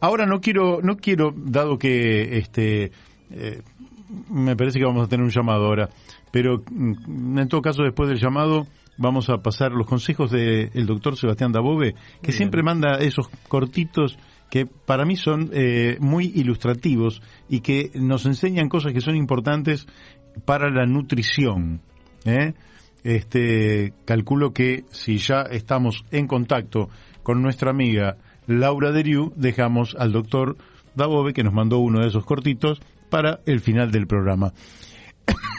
Ahora no quiero, dado que me parece que vamos a tener un llamado ahora, pero en todo caso después del llamado vamos a pasar los consejos del doctor Sebastián Dabove, que siempre manda esos cortitos que para mí son muy ilustrativos y que nos enseñan cosas que son importantes para la nutrición. Calculo que si ya estamos en contacto con nuestra amiga Laura Deriu, dejamos al doctor Dabove, que nos mandó uno de esos cortitos, para el final del programa.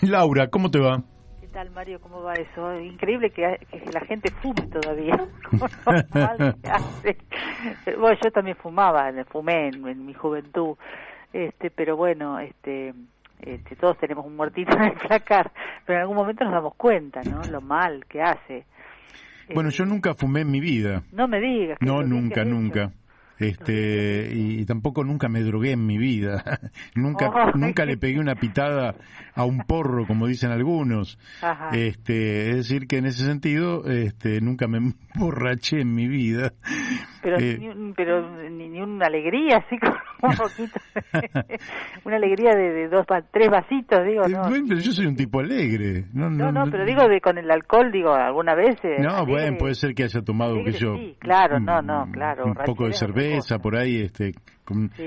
Laura, ¿cómo te va? ¿Qué tal, Mario? ¿Cómo va eso? Increíble que la gente fume todavía. ¿Cómo normal que hace? Bueno, yo también fumé en mi juventud, pero bueno, todos tenemos un muertito en el placar, pero en algún momento nos damos cuenta, ¿no? Lo mal que hace. Bueno, yo nunca fumé en mi vida. No me digas. No, nunca. Y tampoco nunca me drogué en mi vida. Nunca le pegué una pitada a un porro, como dicen algunos. Ajá. Es decir que en ese sentido, nunca me emborraché en mi vida. Pero ni una alegría, así como un poquito. Una alegría de 3 vasitos, digo, ¿no? Bueno, pero yo soy un tipo alegre. No, pero digo con el alcohol, digo, alguna vez. No, alegre, bueno, puede ser que haya tomado, alegre, que yo. Sí, claro, claro. Un poco de cerveza por ahí, sí.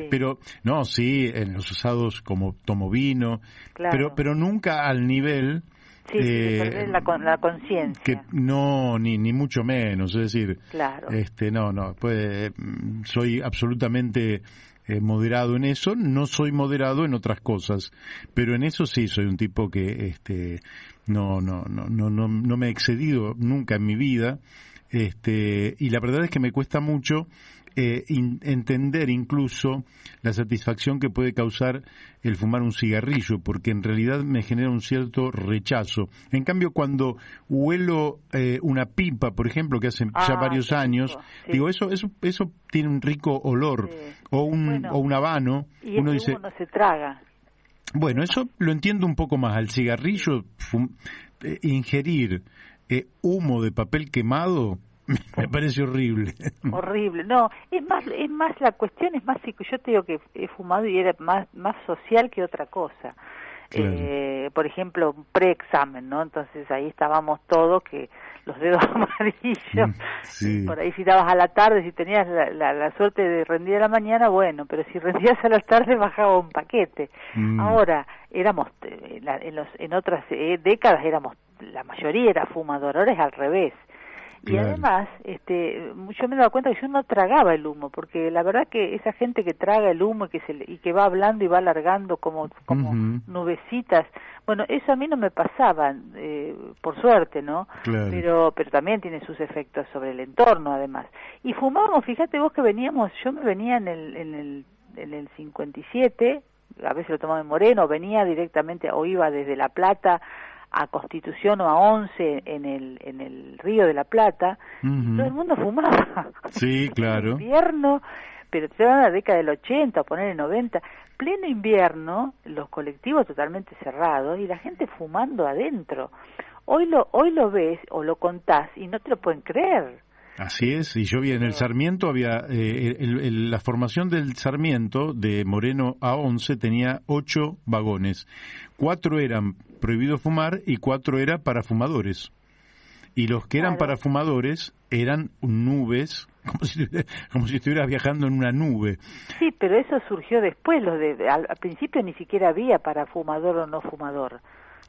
Pero no, sí, en los asados como tomo vino, claro. pero nunca al nivel. Sí, de perder la conciencia. Que no, ni mucho menos, es decir, claro. Soy absolutamente moderado en eso, no soy moderado en otras cosas, pero en eso sí soy un tipo que no me he excedido nunca en mi vida, y la verdad es que me cuesta mucho entender incluso la satisfacción que puede causar el fumar un cigarrillo, porque en realidad me genera un cierto rechazo. En cambio, cuando huelo una pipa, por ejemplo, que hace ya varios años, sí. Digo, eso tiene un rico olor, sí. o un habano. Y uno dice, no se traga. Bueno, eso lo entiendo un poco más. Al cigarrillo, ingerir humo de papel quemado me parece horrible. Horrible. No, es más la cuestión es más, yo te digo que he fumado y era más social que otra cosa. Claro. Por ejemplo, preexamen, ¿no? Entonces ahí estábamos todos que los dedos amarillos. Sí. Por ahí si dabas a la tarde, si tenías la suerte de rendir a la mañana, bueno, pero si rendías a la tarde bajaba un paquete. Ahora éramos en otras décadas éramos, la mayoría era fumador, ahora es al revés. Y claro. Además, yo me he dado cuenta que yo no tragaba el humo, porque la verdad que esa gente que traga el humo y que va hablando y va alargando como nubecitas, bueno, eso a mí no me pasaba, por suerte, ¿no? Claro. Pero también tiene sus efectos sobre el entorno, además. Y fumábamos, fíjate vos que yo me venía en el 57, a veces lo tomaba en Moreno, venía directamente o iba desde La Plata a Constitución o a 11 en el Río de la Plata, y todo el mundo fumaba. Sí, claro. En invierno, pero te van a la década del 80, a poner el 90, pleno invierno, los colectivos totalmente cerrados y la gente fumando adentro. Hoy lo ves o lo contás y no te lo pueden creer. Así es, y yo vi en el Sarmiento, había la formación del Sarmiento de Moreno a 11 tenía 8 vagones, 4 eran prohibido fumar y 4 era para fumadores, y los que eran para fumadores eran nubes, como si estuvieras viajando en una nube. Sí, pero eso surgió después, al principio ni siquiera había para fumador o no fumador.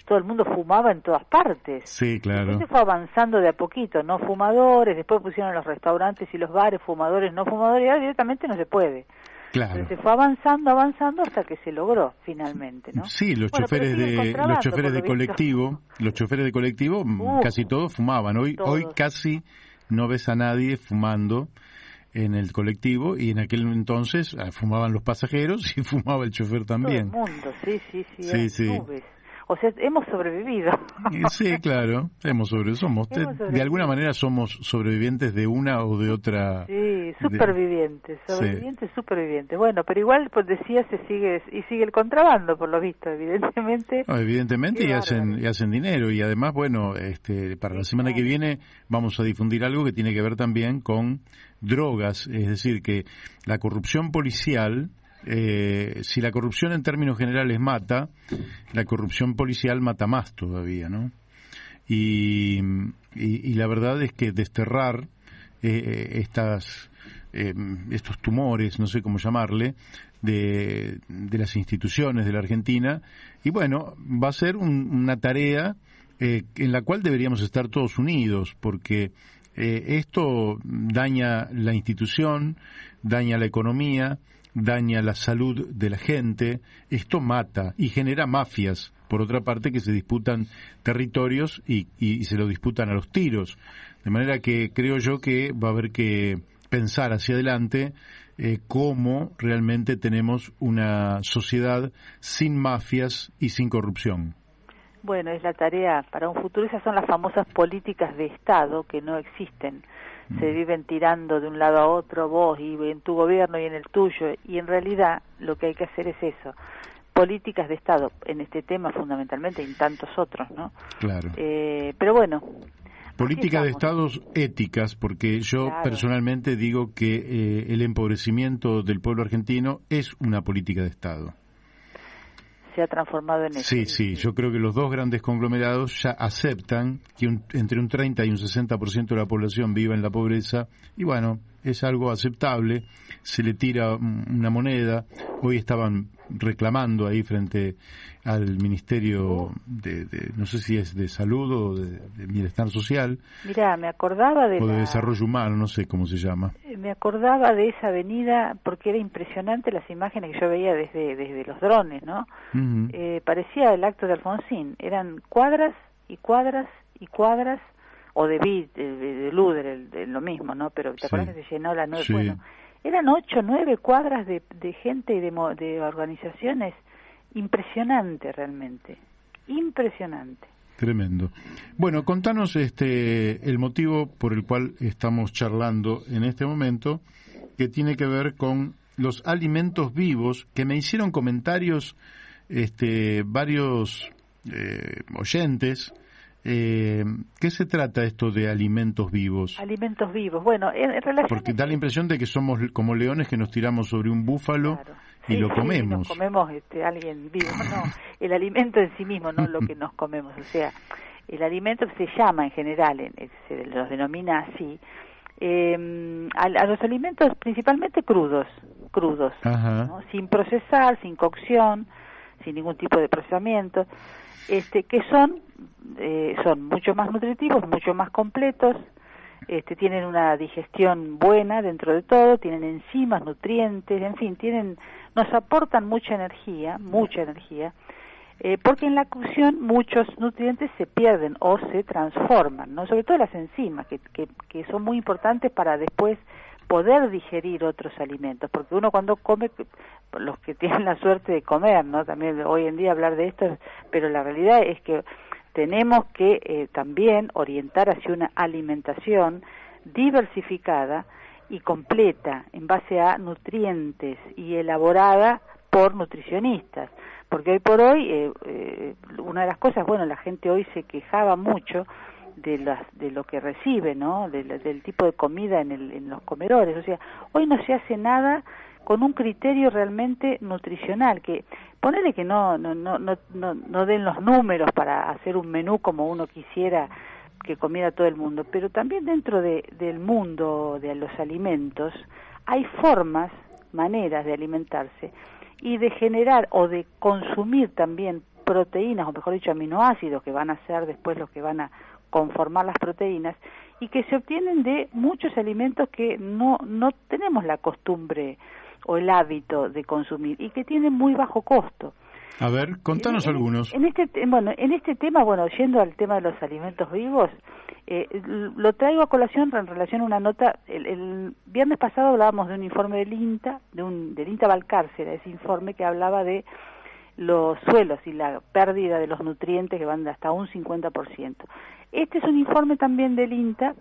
Todo el mundo fumaba en todas partes. Sí, claro. Después se fue avanzando de a poquito, no fumadores, después pusieron los restaurantes y los bares, fumadores, no fumadores, y ahora directamente no se puede. Claro. Entonces se fue avanzando hasta que se logró finalmente, ¿no? Sí, los choferes de colectivo, casi todos fumaban. Hoy casi no ves a nadie fumando en el colectivo, y en aquel entonces fumaban los pasajeros y fumaba el chofer también. Todo el mundo, sí, sí. nubes. O sea, hemos sobrevivido. Sí, claro, de alguna manera somos sobrevivientes de una o de otra. Sí, supervivientes, sobrevivientes, supervivientes. Bueno, pero igual, pues decía, sigue el contrabando, por lo visto, evidentemente. No, evidentemente, y hacen dinero. Y además, bueno, para la semana que viene vamos a difundir algo que tiene que ver también con drogas, es decir, que la corrupción policial, si la corrupción en términos generales mata, la corrupción policial mata más todavía, ¿no? Y la verdad es que desterrar estos tumores, no sé cómo llamarle, de las instituciones de la Argentina, y bueno, va a ser una tarea en la cual deberíamos estar todos unidos, porque esto daña la institución, daña la economía, daña la salud de la gente, esto mata y genera mafias, por otra parte, que se disputan territorios y se lo disputan a los tiros. De manera que creo yo que va a haber que pensar hacia adelante cómo realmente tenemos una sociedad sin mafias y sin corrupción. Bueno, es la tarea para un futuro. Esas son las famosas políticas de Estado que no existen. Se viven tirando de un lado a otro, vos y en tu gobierno y en el tuyo, y en realidad lo que hay que hacer es eso, políticas de Estado, en este tema fundamentalmente y en tantos otros, ¿no? Claro. Pero bueno. Política de Estados éticas, porque yo personalmente digo que el empobrecimiento del pueblo argentino es una política de Estado. Se ha transformado en eso. Sí, yo creo que los dos grandes conglomerados ya aceptan que entre un 30 y un 60% de la población viva en la pobreza, y bueno, es algo aceptable, se le tira una moneda. Hoy estaban reclamando ahí frente al Ministerio de no sé si es de Salud o de Bienestar Social. Mirá, me acordaba de Desarrollo Humano, no sé cómo se llama. Me acordaba de esa avenida porque era impresionante las imágenes que yo veía desde los drones, ¿no? Uh-huh. Parecía el acto de Alfonsín, eran cuadras y cuadras y cuadras, o de Luder, lo mismo, ¿no? Pero ¿te acuerdas que se llenó la 9? Sí. Bueno, eran 8 o 9 cuadras de gente y de organizaciones. Impresionante, realmente. Impresionante. Tremendo. Bueno, contanos el motivo por el cual estamos charlando en este momento, que tiene que ver con los alimentos vivos, que me hicieron comentarios varios oyentes. ¿Qué se trata esto de alimentos vivos? Alimentos vivos, bueno, en relación... Porque da la impresión de que somos como leones que nos tiramos sobre un búfalo. Claro. Y lo comemos. Sí, nos comemos alguien vivo, no, el alimento en sí mismo, no lo que nos comemos, o sea, el alimento se llama en general, se los denomina así, a los alimentos principalmente crudos, ¿no? Sin procesar, sin cocción, sin ningún tipo de procesamiento, que son mucho más nutritivos, mucho más completos, tienen una digestión buena dentro de todo, tienen enzimas, nutrientes, en fin, nos aportan mucha energía, porque en la cocción muchos nutrientes se pierden o se transforman, ¿no? Sobre todo las enzimas, que son muy importantes para después poder digerir otros alimentos, porque uno cuando come, los que tienen la suerte de comer, ¿no? También hoy en día hablar de esto, pero la realidad es que tenemos que también orientar hacia una alimentación diversificada y completa en base a nutrientes y elaborada por nutricionistas, porque hoy por hoy una de las cosas, bueno, la gente hoy se quejaba mucho de lo que recibe, ¿no? Del tipo de comida en los comedores, o sea, hoy no se hace nada con un criterio realmente nutricional, que ponele que no den los números para hacer un menú como uno quisiera que comiera todo el mundo, pero también dentro del mundo de los alimentos hay maneras de alimentarse y de generar o de consumir también proteínas, o mejor dicho aminoácidos, que van a ser después los que van a conformar las proteínas, y que se obtienen de muchos alimentos que no tenemos la costumbre o el hábito de consumir y que tienen muy bajo costo. A ver, contanos algunos. En este tema, yendo al tema de los alimentos vivos, lo traigo a colación en relación a una nota. El viernes pasado hablábamos de un informe del INTA, del INTA Valcárcel, ese informe que hablaba de los suelos y la pérdida de los nutrientes que van hasta un 50%. Este es un informe también del INTA,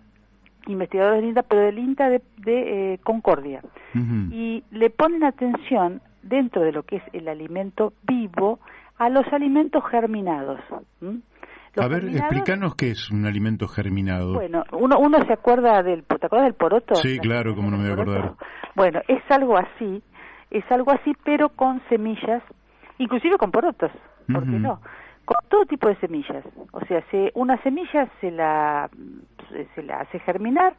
investigadores del INTA, pero del INTA de Concordia. Uh-huh. Y le ponen atención, dentro de lo que es el alimento vivo, a los alimentos germinados. A ver, explícanos qué es un alimento germinado. Bueno, uno se acuerda ¿te acuerdas del poroto? Sí, claro, cómo no me voy a acordar. Bueno, es algo así, pero con semillas, inclusive con porotos, ¿por qué no? Con todo tipo de semillas. O sea, una semilla se la hace germinar,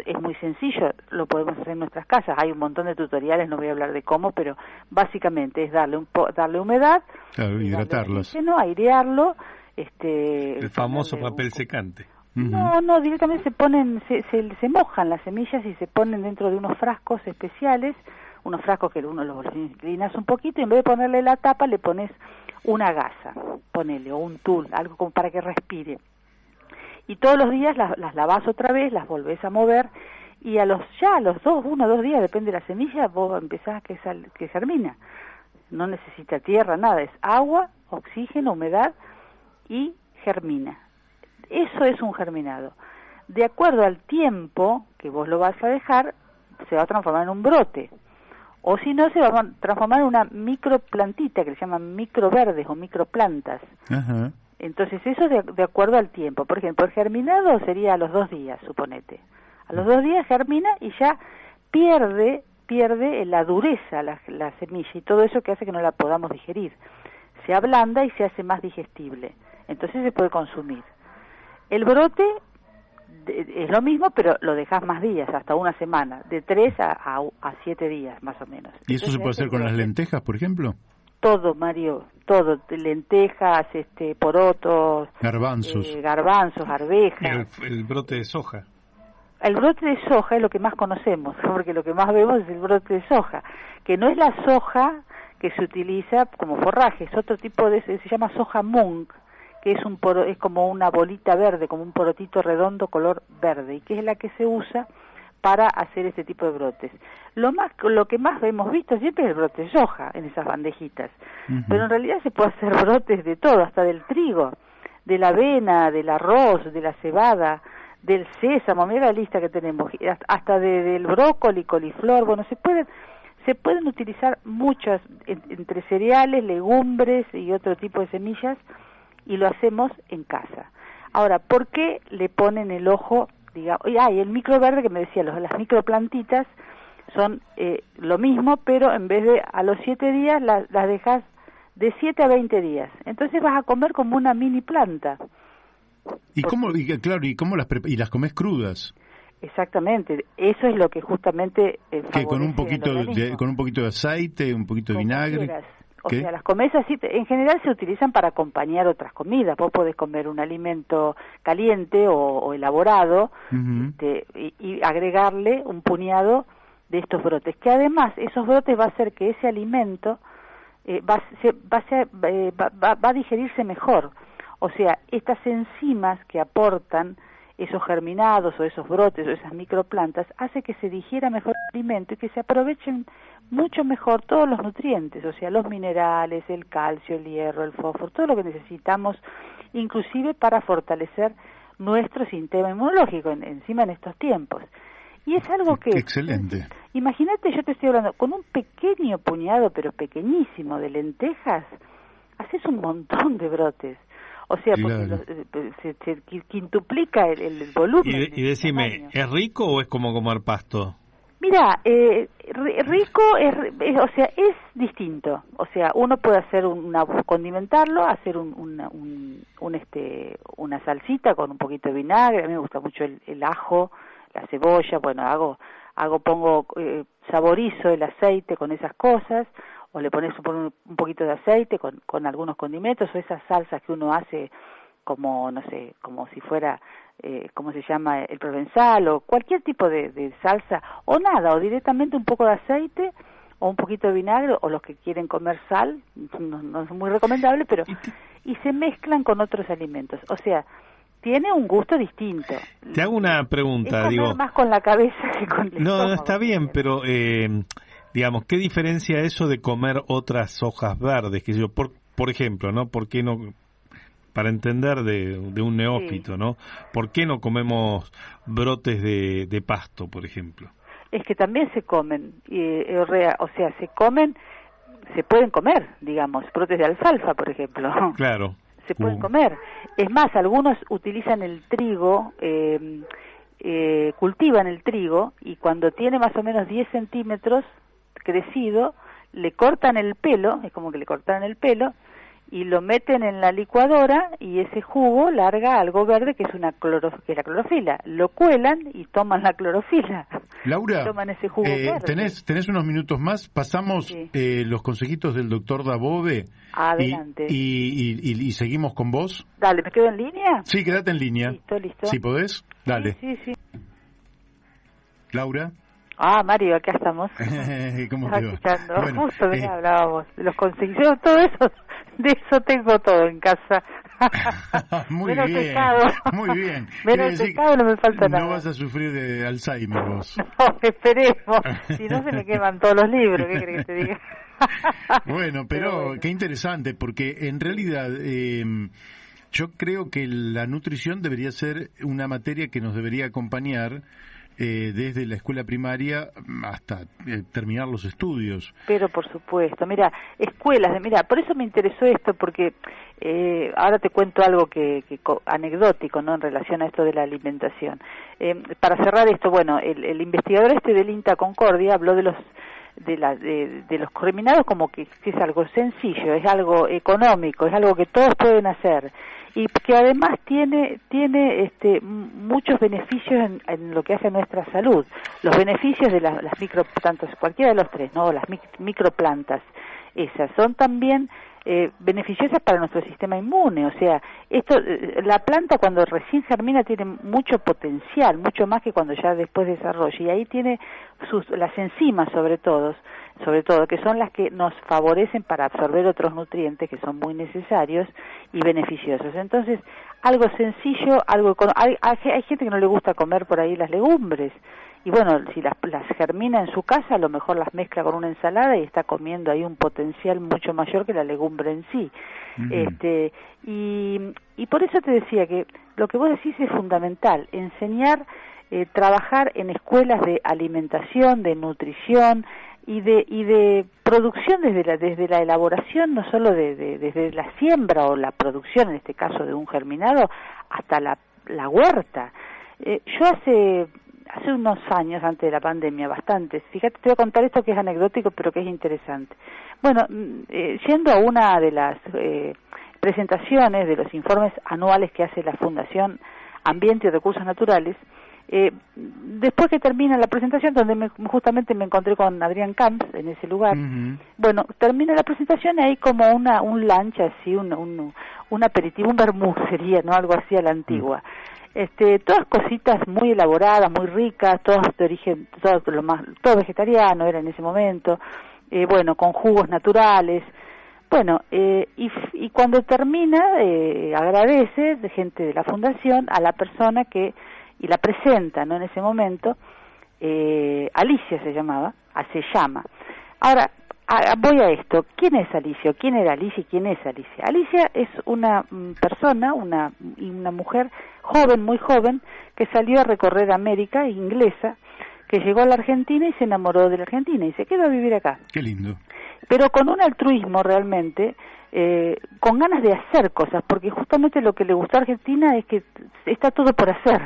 es muy sencillo, lo podemos hacer en nuestras casas, hay un montón de tutoriales, no voy a hablar de cómo, pero básicamente es darle humedad, claro, hidratarlos, airearlo, el famoso papel secante. No, directamente se mojan las semillas y se ponen dentro de unos frascos especiales, unos frascos que uno los inclinas un poquito y en vez de ponerle la tapa le pones una gasa, ponele, o un tul, algo como para que respire. Y todos los días las lavás otra vez, las volvés a mover y a los 1 o 2 días, depende de la semilla, vos empezás que germina. No necesita tierra, nada, es agua, oxígeno, humedad y germina. Eso es un germinado. De acuerdo al tiempo que vos lo vas a dejar, se va a transformar en un brote. O si no, se va a transformar en una microplantita que se llaman microverdes o microplantas. Ajá. Entonces, eso es de acuerdo al tiempo. Por ejemplo, el germinado sería a los 2 días, suponete. A los 2 días germina y ya pierde la dureza la semilla y todo eso que hace que no la podamos digerir. Se ablanda y se hace más digestible. Entonces se puede consumir. El brote es lo mismo, pero lo dejas más días, hasta una semana, de 3 a 7 días más o menos. ¿Y eso se puede hacer con las lentejas, por ejemplo? Todo, Mario, todo, lentejas, porotos, garbanzos, arvejas. El brote de soja. El brote de soja es lo que más conocemos, porque lo que más vemos es el brote de soja, que no es la soja que se utiliza como forraje, es otro tipo se llama soja mung, que es como una bolita verde, como un porotito redondo color verde, y que es la que se usa para hacer este tipo de brotes. Lo que más hemos visto siempre es el brote de soja en esas bandejitas, pero en realidad se puede hacer brotes de todo, hasta del trigo, de la avena, del arroz, de la cebada, del sésamo, mira la lista que tenemos, hasta del brócoli, coliflor, bueno, se pueden utilizar muchas, entre cereales, legumbres y otro tipo de semillas, y lo hacemos en casa. Ahora, ¿por qué le ponen el ojo, digamos, y el microverde que me decía, las microplantitas son lo mismo, pero en vez de a los 7 días las dejas de 7 a 20 días. Entonces vas a comer como una mini planta. ¿Y cómo las comes crudas? Exactamente, eso es lo que justamente que con un poquito de aceite, un poquito de vinagre. O sea, las comes así, en general se utilizan para acompañar otras comidas. Vos podés comer un alimento caliente o elaborado y agregarle un puñado de estos brotes, que además esos brotes va a hacer que ese alimento va a digerirse mejor. O sea, estas enzimas que aportan esos germinados o esos brotes o esas microplantas hace que se digiera mejor el alimento y que se aprovechen mucho mejor todos los nutrientes, o sea, los minerales, el calcio, el hierro, el fósforo, todo lo que necesitamos, inclusive para fortalecer nuestro sistema inmunológico encima en estos tiempos. Y es algo que... Excelente. Imagínate, yo te estoy hablando, con un pequeño puñado, pero pequeñísimo, de lentejas, haces un montón de brotes. O sea, claro, porque se quintuplica el volumen. Y decime, ¿es rico o es como comer pasto? Mira, rico o sea, es distinto. O sea, uno puede hacer condimentarlo, hacer una salsita con un poquito de vinagre. A mí me gusta mucho el ajo, la cebolla. Bueno, saborizo el aceite con esas cosas. O le pones un poquito de aceite con algunos condimentos, o esas salsas que uno hace como, no sé, como si fuera, ¿cómo se llama? El provenzal, o cualquier tipo de salsa, o nada, o directamente un poco de aceite, o un poquito de vinagre, o los que quieren comer sal, no es muy recomendable, pero, y se mezclan con otros alimentos, o sea, tiene un gusto distinto. Te hago una pregunta, es comer más con la cabeza que con el estómago. No, está bien, pero... digamos, ¿qué diferencia eso de comer otras hojas verdes? Que yo, por ejemplo, ¿no? ¿Por qué no, para entender de un neófito, ¿no? ¿Por qué no comemos brotes de pasto, por ejemplo? Es que también se comen, o sea, se pueden comer, digamos, brotes de alfalfa, por ejemplo. Claro. Se pueden comer. Es más, algunos utilizan el trigo, cultivan el trigo, y cuando tiene más o menos 10 centímetros crecido, le cortan el pelo, es como que le cortan el pelo, y lo meten en la licuadora, y ese jugo larga algo verde que es la clorofila. Lo cuelan y toman la clorofila. Laura, toman ese jugo verde. ¿tenés unos minutos más? Pasamos los consejitos del doctor Dabove. Adelante. Y seguimos con vos. Dale, ¿me quedo en línea? Sí, quédate en línea. Listo. Si podés, dale. Sí. Laura. Mario, acá estamos. ¿Cómo te va? Bueno, justo hablábamos de los consejitos, todo eso, de eso tengo todo en casa. Muy menos bien, pecado. Muy bien. Menos pecado, no me falta nada. No vas a sufrir de Alzheimer vos. No, esperemos. Si no, se me queman todos los libros, ¿qué crees que te diga? Bueno, pero qué interesante, porque en realidad yo creo que la nutrición debería ser una materia que nos debería acompañar desde la escuela primaria hasta terminar los estudios. Pero por supuesto, mira, por eso me interesó esto, porque ahora te cuento algo que anecdótico, ¿no?, en relación a esto de la alimentación. Para cerrar esto, bueno, el investigador del INTA Concordia habló de los germinados como que es algo sencillo, es algo económico, es algo que todos pueden hacer, y que además tiene muchos beneficios en lo que hace a nuestra salud. Los beneficios de las microplantas, cualquiera de los tres, ¿no? Las microplantas, esas son también beneficiosas para nuestro sistema inmune. O sea, la planta cuando recién germina tiene mucho potencial, mucho más que cuando ya después desarrolla, y ahí tiene las enzimas sobre todo, que son las que nos favorecen para absorber otros nutrientes que son muy necesarios y beneficiosos. Entonces, algo sencillo, hay gente que no le gusta comer por ahí las legumbres, y bueno, si las germina en su casa, a lo mejor las mezcla con una ensalada y está comiendo ahí un potencial mucho mayor que la legumbre en sí. Y por eso te decía que lo que vos decís es fundamental, enseñar, trabajar en escuelas de alimentación, de nutrición y de producción desde la elaboración, no solo desde la siembra o la producción, en este caso de un germinado, hasta la huerta. Yo hace unos años, antes de la pandemia, bastante, fíjate, te voy a contar esto que es anecdótico, pero que es interesante. Bueno, yendo a una de las presentaciones de los informes anuales que hace la Fundación Ambiente y Recursos Naturales, después que termina la presentación, donde justamente me encontré con Adrián Camps en ese lugar, bueno, termina la presentación y hay como un lunch así, un aperitivo, un vermú sería, ¿no?, algo así a la antigua. Todas cositas muy elaboradas, muy ricas, todas de origen, todo vegetariano era en ese momento, bueno, con jugos naturales. Bueno, y cuando termina, agradece de gente de la fundación a la persona y la presenta, ¿no?, en ese momento, Alicia se llama. Ahora, voy a esto. ¿Quién es Alicia? ¿Quién era Alicia y quién es Alicia? Alicia es una persona, una mujer joven, muy joven, que salió a recorrer América, inglesa, que llegó a la Argentina y se enamoró de la Argentina y se quedó a vivir acá. Qué lindo. Pero con un altruismo realmente, con ganas de hacer cosas, porque justamente lo que le gustó a Argentina es que está todo por hacer.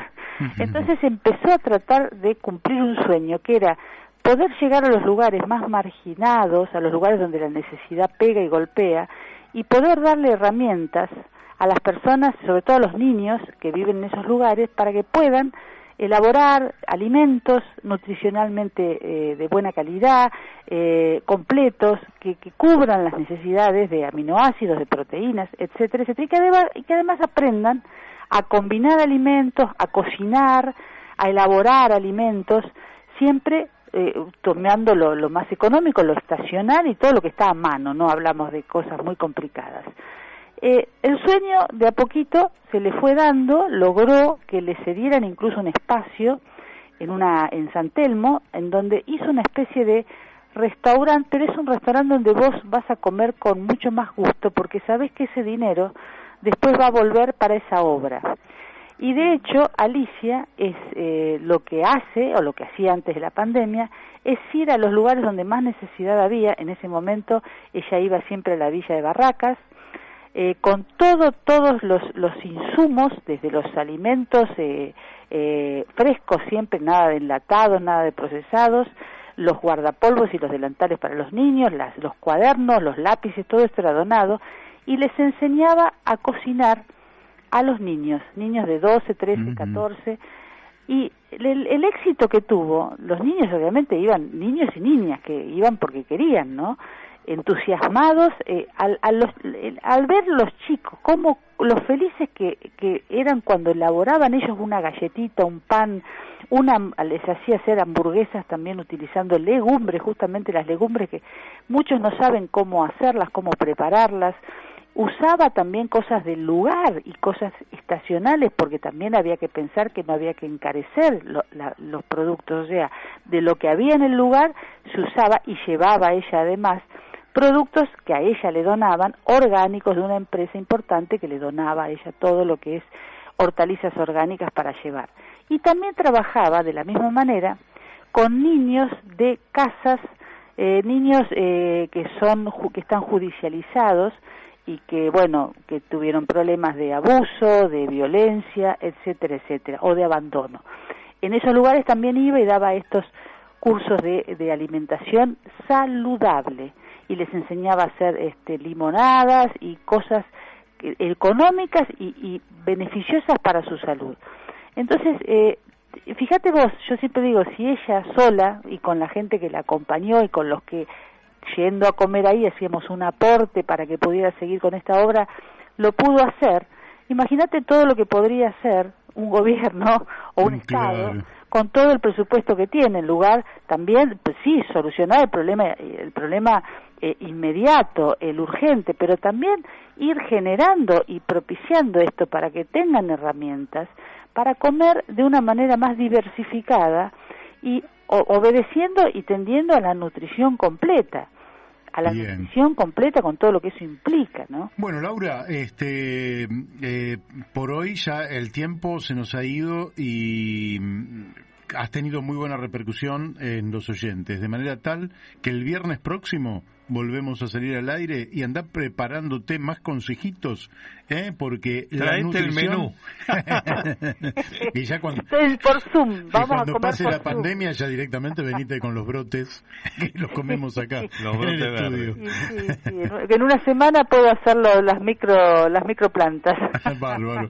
Entonces empezó a tratar de cumplir un sueño, que era poder llegar a los lugares más marginados, a los lugares donde la necesidad pega y golpea, y poder darle herramientas a las personas, sobre todo a los niños que viven en esos lugares, para que puedan elaborar alimentos nutricionalmente de buena calidad, completos, que cubran las necesidades de aminoácidos, de proteínas, etcétera, etcétera, y que además aprendan a combinar alimentos, a cocinar, a elaborar alimentos, siempre tomando lo más económico, lo estacional y todo lo que está a mano, no hablamos de cosas muy complicadas. El sueño de a poquito se le fue dando, logró que le cedieran incluso un espacio en San Telmo, en donde hizo una especie de restaurante, pero es un restaurante donde vos vas a comer con mucho más gusto, porque sabés que ese dinero después va a volver para esa obra. Y de hecho, Alicia es lo que hace, o lo que hacía antes de la pandemia, es ir a los lugares donde más necesidad había. En ese momento ella iba siempre a la Villa de Barracas, con todos los insumos, desde los alimentos frescos siempre, nada de enlatados, nada de procesados, los guardapolvos y los delantales para los niños, los cuadernos, los lápices, todo esto era donado, y les enseñaba a cocinar a los niños de 12, 13, 14, y el éxito que tuvo, los niños obviamente iban, niños y niñas que iban porque querían, ¿no?, entusiasmados al ver los chicos, cómo los felices que eran cuando elaboraban ellos una galletita, un pan, les hacía hacer hamburguesas también utilizando legumbres, justamente las legumbres que muchos no saben cómo hacerlas, cómo prepararlas. Usaba también cosas del lugar y cosas estacionales, porque también había que pensar que no había que encarecer los productos, o sea, de lo que había en el lugar se usaba, y llevaba ella además productos que a ella le donaban, orgánicos, de una empresa importante que le donaba a ella todo lo que es hortalizas orgánicas para llevar. Y también trabajaba de la misma manera con niños de casas, niños que están judicializados, y que, bueno, que tuvieron problemas de abuso, de violencia, etcétera, etcétera, o de abandono. En esos lugares también iba y daba estos cursos de alimentación saludable, y les enseñaba a hacer limonadas y cosas económicas y beneficiosas para su salud. Entonces, fíjate vos, yo siempre digo, si ella sola, y con la gente que la acompañó y con los que yendo a comer ahí hacíamos un aporte para que pudiera seguir con esta obra, lo pudo hacer. Imagínate todo lo que podría hacer un gobierno o un Estado con todo el presupuesto que tiene, en lugar también, pues sí, solucionar el problema inmediato, el urgente, pero también ir generando y propiciando esto para que tengan herramientas para comer de una manera más diversificada y obedeciendo y tendiendo a la nutrición completa, nutrición completa con todo lo que eso implica, ¿no? Bueno, Laura, por hoy ya el tiempo se nos ha ido y has tenido muy buena repercusión en los oyentes, de manera tal que el viernes próximo volvemos a salir al aire y andá preparándote más consejitos, porque la nutrición... el menú. Y ya cuando, por Zoom, vamos cuando a comer pase por la Zoom. pandemia ya directamente venite con los brotes que los comemos acá los en el brotes estudio. Sí. En una semana puedo hacerlo las microplantas. Bárbaro.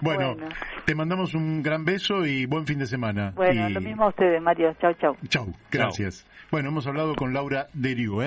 Bueno, te mandamos un gran beso y buen fin de semana. Bueno, lo mismo a ustedes, Mario. Chau. Chau, gracias. Bueno, hemos hablado con Laura Deriu,